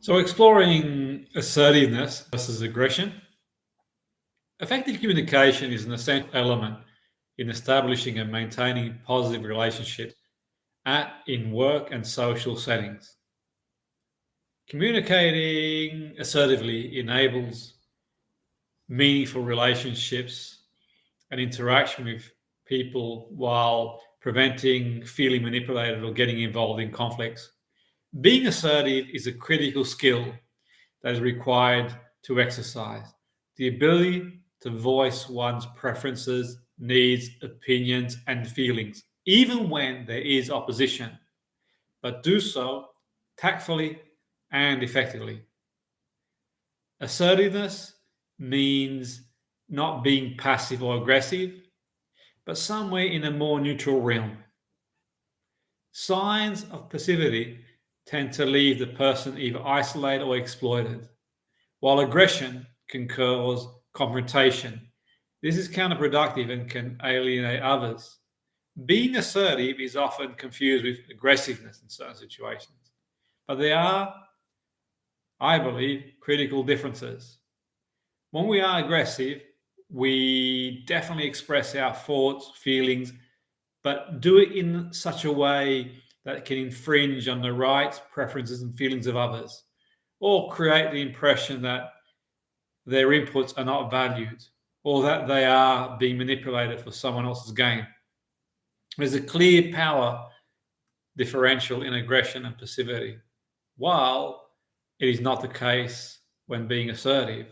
So, exploring assertiveness versus aggression. Effective communication is an essential element in establishing and maintaining positive relationships in work and social settings. Communicating assertively enables meaningful relationships and interaction with people while preventing feeling manipulated or getting involved in conflicts. Being assertive is a critical skill that is required to exercise. The ability to voice one's preferences, needs, opinions, and feelings, even when there is opposition, but do so tactfully and effectively. Assertiveness means not being passive or aggressive, but somewhere in a more neutral realm. Signs of passivity tend to leave the person either isolated or exploited, while aggression can cause confrontation. This is counterproductive and can alienate others. Being assertive is often confused with aggressiveness in certain situations, but there are, I believe, critical differences. When we are aggressive, we definitely express our thoughts, feelings, but do it in such a way that can infringe on the rights, preferences, and feelings of others, or create the impression that their inputs are not valued or that they are being manipulated for someone else's gain. There's a clear power differential in aggression and passivity, while it is not the case when being assertive.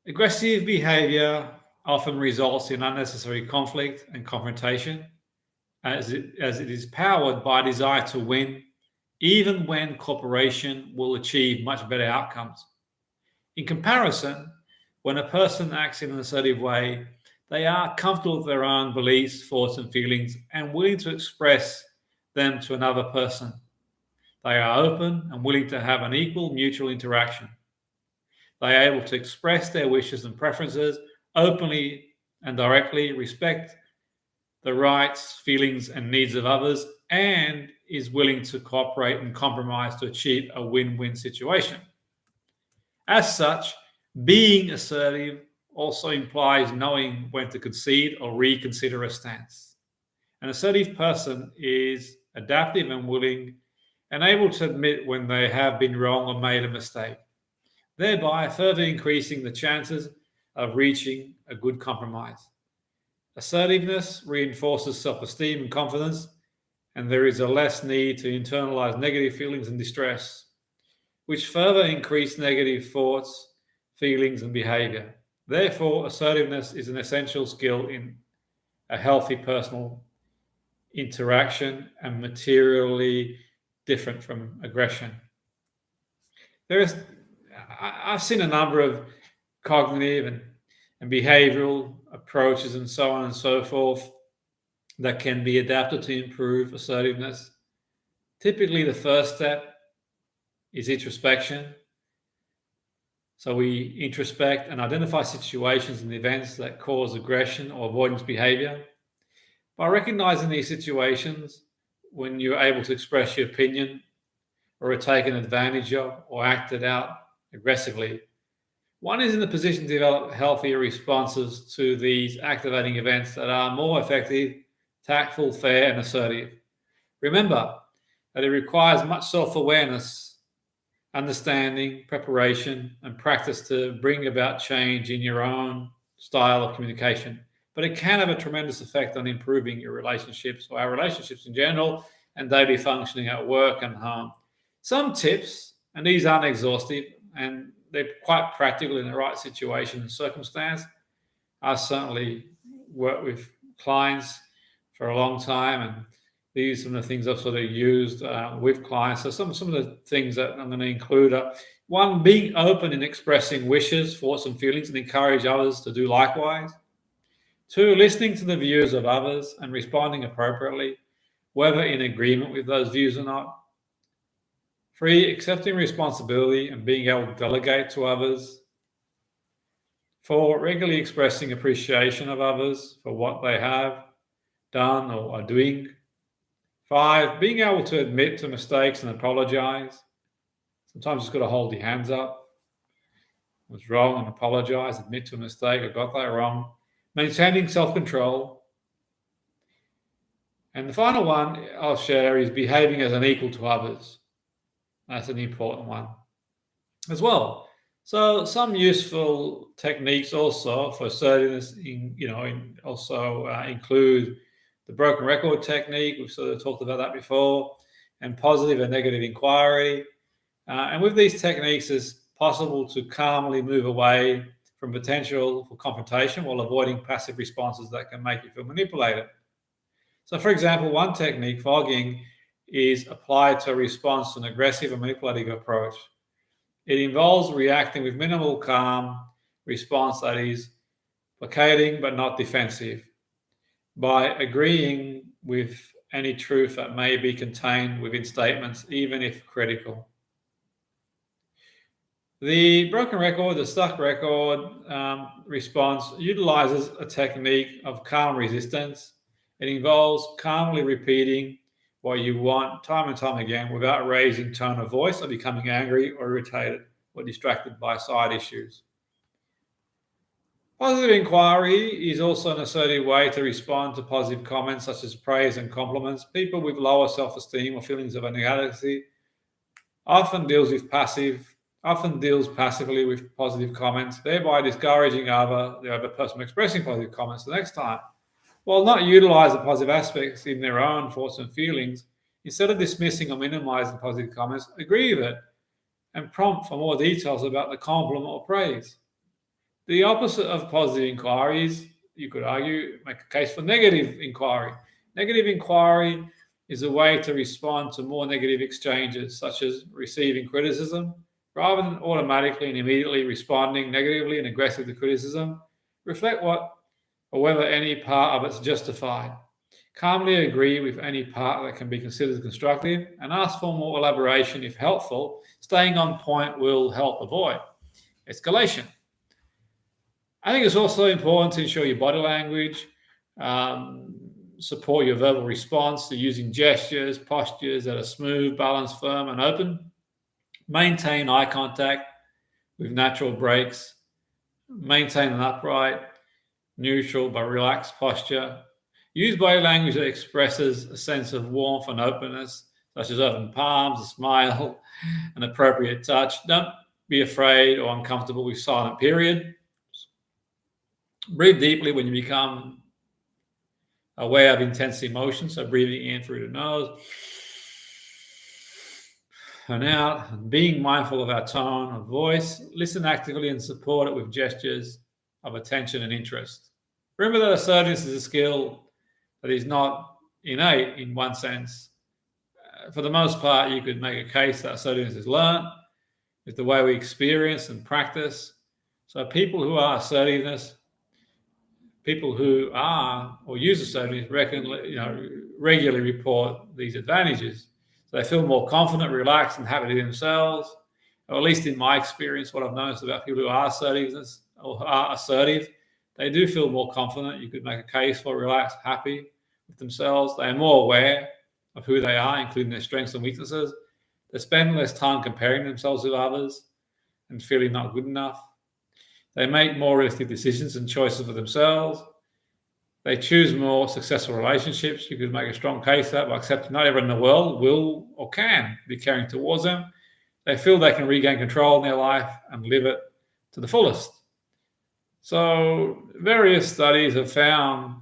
Aggressive behavior often results in unnecessary conflict and confrontation, as it is powered by a desire to win, even when cooperation will achieve much better outcomes. In comparison, when a person acts in an assertive way, they are comfortable with their own beliefs, thoughts, and feelings and willing to express them to another person. They are open and willing to have an equal mutual interaction. They are able to express their wishes and preferences openly and directly, respect the rights, feelings, and needs of others, and is willing to cooperate and compromise to achieve a win-win situation. As such, being assertive also implies knowing when to concede or reconsider a stance. An assertive person is adaptive and willing and able to admit when they have been wrong or made a mistake, thereby further increasing the chances of reaching a good compromise. Assertiveness reinforces self-esteem and confidence, and there is a less need to internalize negative feelings and distress, which further increase negative thoughts, feelings, and behavior. Therefore, assertiveness is an essential skill in a healthy personal interaction and materially different from aggression. I've seen a number of cognitive and behavioral approaches and so on and so forth that can be adapted to improve assertiveness. Typically, the first step is introspection. So we introspect and identify situations and events that cause aggression or avoidance behavior. By recognizing these situations, when you're able to express your opinion or are taken advantage of or acted out aggressively, one is in the position to develop healthier responses to these activating events that are more effective, tactful, fair, and assertive. Remember that it requires much self-awareness, understanding, preparation, and practice to bring about change in your own style of communication. But it can have a tremendous effect on improving your relationships or our relationships in general and daily functioning at work and home. Some tips, and these aren't exhaustive, and they're quite practical in the right situation and circumstance. I certainly worked with clients for a long time, and these are some of the things I've sort of used with clients. So some of the things that I'm going to include are, one, being open in expressing wishes, thoughts, and feelings and encourage others to do likewise. Two, listening to the views of others and responding appropriately, whether in agreement with those views or not. Three, accepting responsibility and being able to delegate to others. Four, regularly expressing appreciation of others for what they have done or are doing. Five, being able to admit to mistakes and apologize. Sometimes you've got to hold your hands up. I was wrong and apologize, admit to a mistake, I got that wrong. Maintaining self-control. And the final one I'll share is behaving as an equal to others. That's an important one as well. So some useful techniques also for assertiveness include the broken record technique. We've sort of talked about that before, and positive and negative inquiry. And with these techniques, it's possible to calmly move away from potential for confrontation while avoiding passive responses that can make you feel manipulated. So, for example, one technique, fogging, is applied to a response to an aggressive or manipulative approach. It involves reacting with minimal calm response that is placating but not defensive, by agreeing with any truth that may be contained within statements, even if critical. The broken record, the stuck record response utilizes a technique of calm resistance. It involves calmly repeating what you want time and time again without raising tone of voice or becoming angry or irritated or distracted by side issues. Positive inquiry is also an assertive way to respond to positive comments such as praise and compliments. People with lower self-esteem or feelings of inadequacy often deals passively with positive comments, thereby discouraging the other person expressing positive comments the next time. While not utilize the positive aspects in their own thoughts and feelings, instead of dismissing or minimizing positive comments, agree with it and prompt for more details about the compliment or praise. The opposite of positive inquiries, you could argue, make a case for negative inquiry. Negative inquiry is a way to respond to more negative exchanges, such as receiving criticism. Rather than automatically and immediately responding negatively and aggressively to criticism, reflect what or whether any part of it's justified. Calmly agree with any part that can be considered constructive and ask for more elaboration if helpful. Staying on point will help avoid escalation. I think it's also important to ensure your body language, support your verbal response to using gestures, postures that are smooth, balanced, firm, and open. Maintain eye contact with natural breaks. Maintain an upright, neutral but relaxed posture. Use body language that expresses a sense of warmth and openness, such as open palms, a smile, an appropriate touch. Don't be afraid or uncomfortable with silent periods. Breathe deeply when you become aware of intense emotion, so breathing in through the nose and out, and being mindful of our tone of voice. Listen actively and support it with gestures of attention and interest. Remember that assertiveness is a skill that is not innate in one sense. For the most part, you could make a case that assertiveness is learned. It's the way we experience and practice. So people who are people who are or use assertiveness regularly report these advantages. So they feel more confident, relaxed, and happy to themselves. Or at least in my experience, what I've noticed about people who are assertive, they do feel more confident. You could make a case for relaxed, happy with themselves. They are more aware of who they are, including their strengths and weaknesses. They spend less time comparing themselves with others and feeling not good enough. They make more realistic decisions and choices for themselves. They choose more successful relationships. You could make a strong case for that by accepting not everyone in the world will or can be caring towards them. They feel they can regain control in their life and live it to the fullest. So various studies have found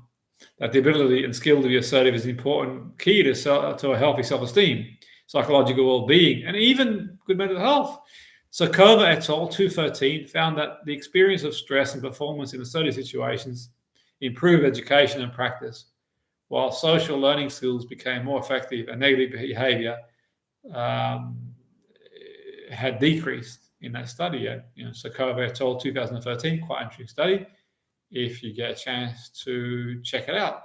that the ability and skill to be assertive is an important key to a healthy self-esteem, psychological well-being, and even good mental health. Sakova et al. 2013 found that the experience of stress and performance in assertive situations improved education and practice, while social learning skills became more effective and negative behavior had decreased in that study. Sakova et al. 2013, quite interesting study. If you get a chance to check it out.